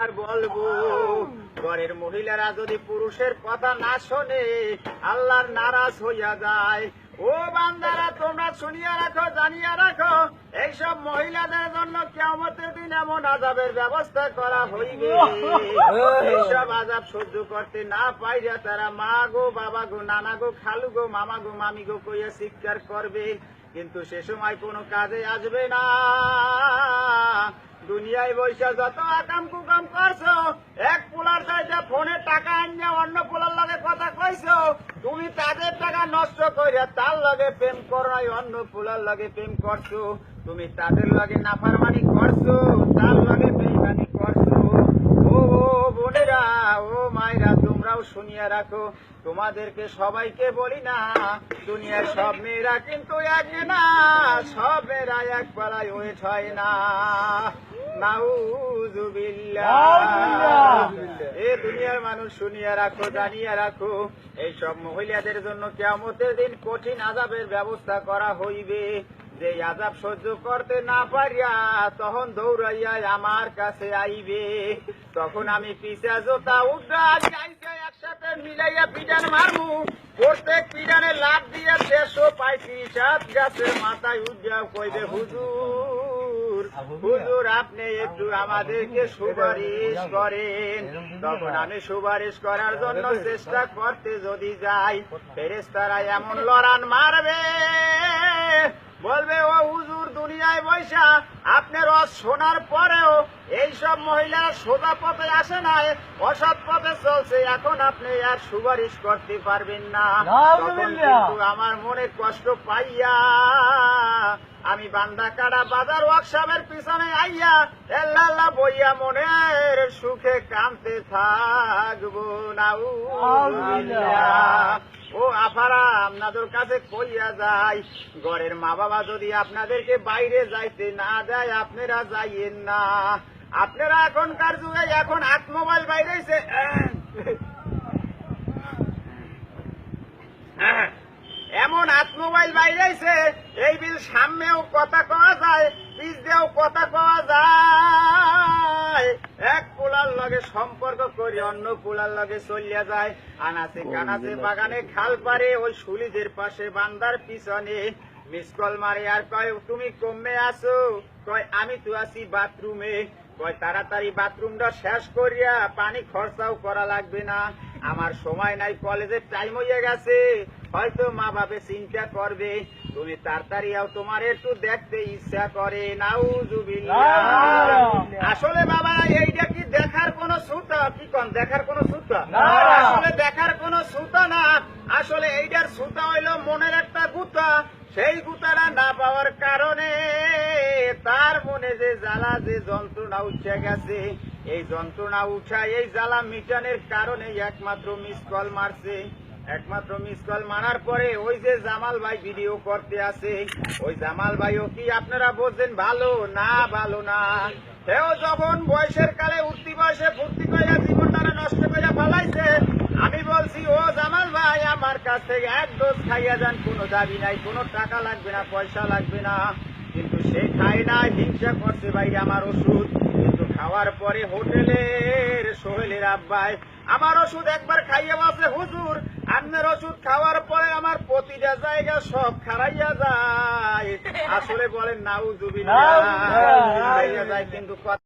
আর বলবো ঘরের মহিলারা যদি পুরুষের কথা না শোনে আল্লাহর নারাজ হইয়া যায়। ও বান্দারা তোমরা শুনিয়া রাখো, জানিয়া রাখো, এইসব মহিলাদের জন্য কিয়ামতের দিন এমন আযাবের ব্যবস্থা করা হইবে। এইসব আযাব সহ্য করতে না পাইরা তারা মা গো, বাবা গো, নানা গো, খালু গো, মামা গো, মামি গো কইয়া চিৎকার করবে, কিন্তু সে সময় কোনো কাজে আসবে না। দুনিয়ায় বৈশা যত আকাম কুকাম করছো, এক পোলার চাইতে ফোনে টাকা আনিয়া অন্য পোলার লগে কথা কইছো, তুমি তাদের টাকা নষ্ট কইরা তার লগে প্রেম করাই অন্য পোলার লগে প্রেম করছো, তুমি তাদের লগে নাফরমানি করছো, তার লগে বেঈমানি করছো। ও বোনেরা, ও মায়েরা, তোমরাও শুনিয়া রাখো, তোমাদেরকে সবাইকে বলি না, দুনিয়ার সব মেয়েরা কিন্তু এক না, সব মেয়েরা এক পালায় ওয়েট হয় না। এ দুনিয়ার মানুষ শুনিয়া রাখো, জানিয়া রাখো, এইসব মহিলাদের জন্য কিয়ামতের দিন কঠিন আযাবের ব্যবস্থা করা হইবে। যে আযাব সহ্য করতে না পারিয়া তখন দৌড়াইয়া আমার কাছে আইবে, তখন আমি পিছা জোতা উড্ডা একসাথে মিলাইয়া পিটান মারমু, প্রত্যেক পিটানে লাভ দিয়া 635 গাছের মাথায় উড্ডা কইবে, হুজুর হুজুর আপনি একটু আমাদেরকে সুপারিশ করেন। তখন আমি সুপারিশ করার জন্য চেষ্টা করতে যদি যাই, ফেরেশতারা এমন লড়ান মারবে, বলবে ও হুজুর দুনিয়ায় বৈশা আপনার রস শোনার পরেও এইসব মহিলারা সোজা পথে আসে নাই, অসৎ পথে চলছে, এখন আপনি আর সুপারিশ করতে পারবেন না। তখন কিন্তু আমার মনে কষ্ট পাইয়া আমি বান্দা কাটা বাজার ওয়ার্কশপের পিছনে আইয়া আল্লাহ বইয়া মনের সুখে কাঁদতে থাকবো। নাউযুবিল্লাহ। ও আফারা, আপনাদের কাছে কইয়া যায়, ঘরের মা বাবা যদি আপনাদেরকে বাইরে যাইতে না দেয় আপনারা যাইয়েন না। আপনারা এখনকার যুগে এখন মোবাইল বাইরেছে, এমন মোবাইল বাইরেছে, এই বিল সামনেও কথা কওয়া যায়, পিছ দিয়েও কথা কওয়া যায়, এক পোলার লগে সম্পর্ক করে অন্য পোলার লগে চলিয়া যায়, আনাচে কানাচে বাগানে খাল পারে ওই সুলিদের পাশে বান্দার পিছনে মিস কল মারে আর কয় তুমি কমে আসো, কয় আমি তো আছি বাথরুমে, কয় তাড়াতাড়ি বাথরুমটা শেষ করিয়া পানি খরচাও করা লাগবে না, আমার সময় নাই, কলেজের টাইম হইয়া গেছে, হয়তো মা বাপে চিন্তা করবে, তুমি তাড়াতাড়ি তোমার একটু দেখতে ইচ্ছা করে। নাউযুবিল্লাহ। আসলে বাবা এইটা কি দেখার কোন সুতা? কি কোন দেখার কোন সুতা? আসলে দেখার কোন সুতা না, আসলে এইটার সুতা হইল মনের একটা গুতা, সেই গুতাটা না পাওয়ার কারণে তার মনে যে জ্বালা, যে যন্ত্রণা উঠে গেছে, এই যন্ত্রণা উঠা, এই জ্বালা মিটানের কারণে একমাত্র মিস কল মারছে। একমাত্র মিস কল মারার পরে ওই যে জামাল ভাই ভিডিও করতে আছে, ওই জামাল ভাইও কি আপনারা বোঝেন ভালো না? ভালো না। সেও যখন বয়সের কালে উঠতি বয়সে ফুর্তি করিয়া জীবনটা নষ্ট করে ফেলাইছে, আমি বলছি ও জামাল ভাই আমার কাছ থেকে এক ডোজ খাইয়া যান, কোনো দাবি নাই, কোনো টাকা লাগবে না, পয়সা লাগবে না, কিন্তু সে খায় না, হিংসা করছে ভাই আমার ওষুধ, কিন্তু খাওয়ার পরে হোটেলের সোহেলের আব্বাই আমার ওষুধ একবার খাইয়ে বলছে, হুজুর আপনার ওষুধ খাওয়ার পরে আমার প্রতিটা জায়গা সব খারাইয়া যায়। আসলে বলেন নাউযুবিল্লাহ, খারাইয়া যায়, কিন্তু